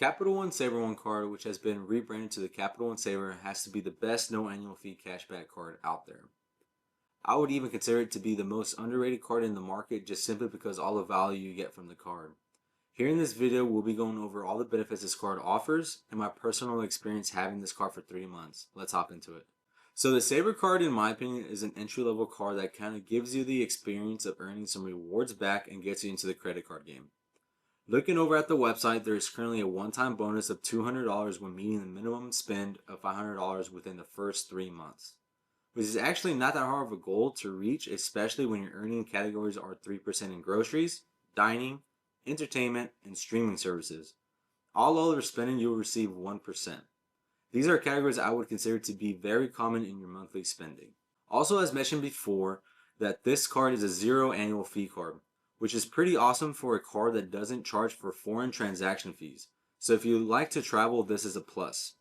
Capital One Savor One card, which has been rebranded to the Capital One Savor, has to be the best no annual fee cashback card out there. I would even consider it to be the most underrated card in the market just simply because all the value you get from the card. Here in this video, we'll be going over all the benefits this card offers and my personal experience having this card for 3 months. Let's hop into it. So the Savor card, in my opinion, is an entry-level card that kind of gives you the experience of earning some rewards back and gets you into the credit card game. Looking over at the website, there is currently a one-time bonus of $200 when meeting the minimum spend of $500 within the first 3 months, which is actually not that hard of a goal to reach, especially when your earning categories are 3% in groceries, dining, entertainment, and streaming services. All other spending, you'll receive 1%. These are categories I would consider to be very common in your monthly spending. Also, as mentioned before, that this card is a zero annual fee card, which is pretty awesome for a card that doesn't charge for foreign transaction fees. So if you like to travel, this is a plus.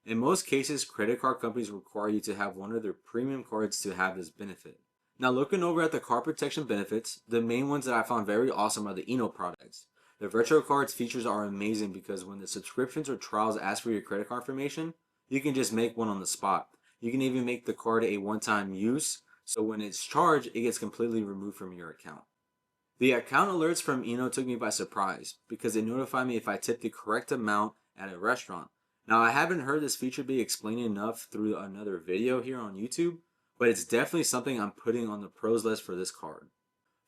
In most cases, credit card companies require you to have one of their premium cards to have this benefit. Now, looking over at the card protection benefits, the main ones that I found very awesome are the Eno products. The virtual cards features are amazing because when the subscriptions or trials ask for your credit card information, you can just make one on the spot. You can even make the card a one-time use, so when it's charged, it gets completely removed from your account. The account alerts from Eno took me by surprise because it notified me if I tipped the correct amount at a restaurant. Now, I haven't heard this feature be explained enough through another video here on YouTube, but it's definitely something I'm putting on the pros list for this card.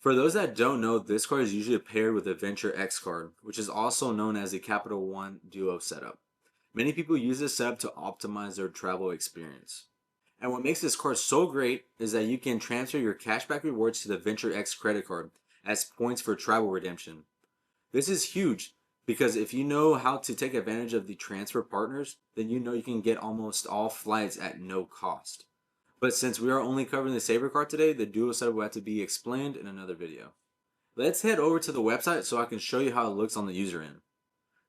For those that don't know, this card is usually paired with a Venture X card, which is also known as the Capital One Duo setup. Many people use this setup to optimize their travel experience. And what makes this card so great is that you can transfer your cashback rewards to the Venture X credit card as points for travel redemption. This is huge because if you know how to take advantage of the transfer partners, then you know you can get almost all flights at no cost. But since we are only covering the Savor card today, the Duo setup will have to be explained in another video. Let's head over to the website so I can show you how it looks on the user end.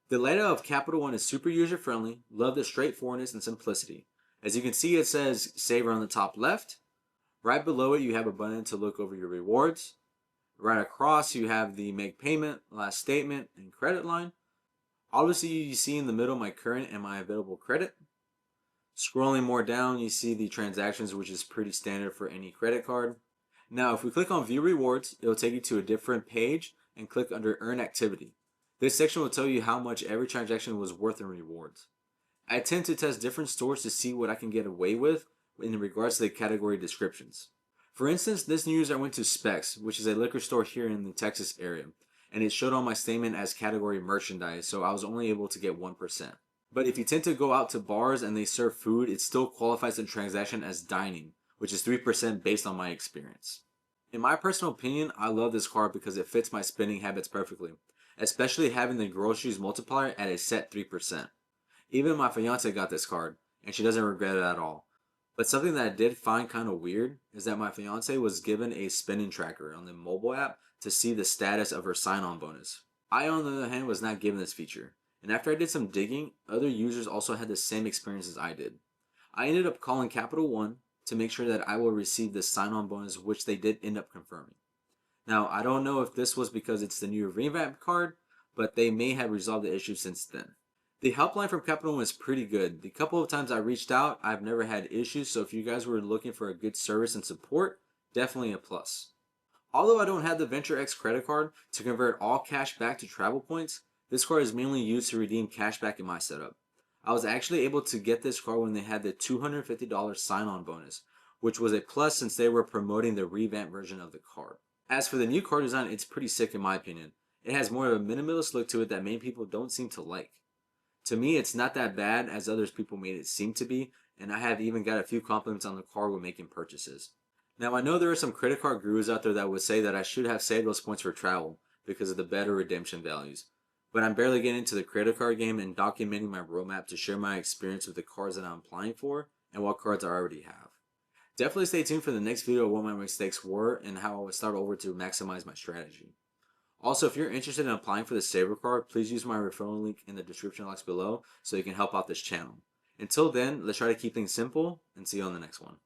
The layout of Capital One is super user friendly. Love the straightforwardness and simplicity. As you can see, it says Savor on the top left. Right below it, you have a button to look over your rewards. Right across, you have the make payment, last statement, and credit line. Obviously, you see in the middle my current and my available credit. Scrolling more down, you see the transactions, which is pretty standard for any credit card. Now, if we click on View Rewards, it will take you to a different page and click under Earn Activity. This section will tell you how much every transaction was worth in rewards. I tend to test different stores to see what I can get away with in regards to the category descriptions. For instance, this new user went to Specs, which is a liquor store here in the Texas area, and it showed on my statement as category merchandise, so I was only able to get 1%. But if you tend to go out to bars and they serve food, it still qualifies the transaction as dining, which is 3% based on my experience. In my personal opinion, I love this card because it fits my spending habits perfectly, especially having the groceries multiplier at a set 3%. Even my fiance got this card, and she doesn't regret it at all. But something that I did find kind of weird is that my fiance was given a spending tracker on the mobile app to see the status of her sign-on bonus. I, on the other hand, was not given this feature, and after I did some digging, other users also had the same experience as I did. I ended up calling Capital One to make sure that I will receive the sign-on bonus, which they did end up confirming. Now, I don't know if this was because it's the new revamped card, but they may have resolved the issue since then. The helpline from Capital One is pretty good. The couple of times I reached out, I've never had issues, so if you guys were looking for a good service and support, definitely a plus. Although I don't have the Venture X credit card to convert all cash back to travel points, this card is mainly used to redeem cash back in my setup. I was actually able to get this card when they had the $250 sign-on bonus, which was a plus since they were promoting the revamped version of the card. As for the new card design, it's pretty sick in my opinion. It has more of a minimalist look to it that many people don't seem to like. To me, it's not that bad as others people made it seem to be, and I have even got a few compliments on the card when making purchases. Now, I know there are some credit card gurus out there that would say that I should have saved those points for travel because of the better redemption values, but I'm barely getting into the credit card game and documenting my roadmap to share my experience with the cards that I'm applying for and what cards I already have. Definitely stay tuned for the next video of what my mistakes were and how I would start over to maximize my strategy. Also, if you're interested in applying for the Savor card, please use my referral link in the description box below so you can help out this channel. Until then, let's try to keep things simple and see you on the next one.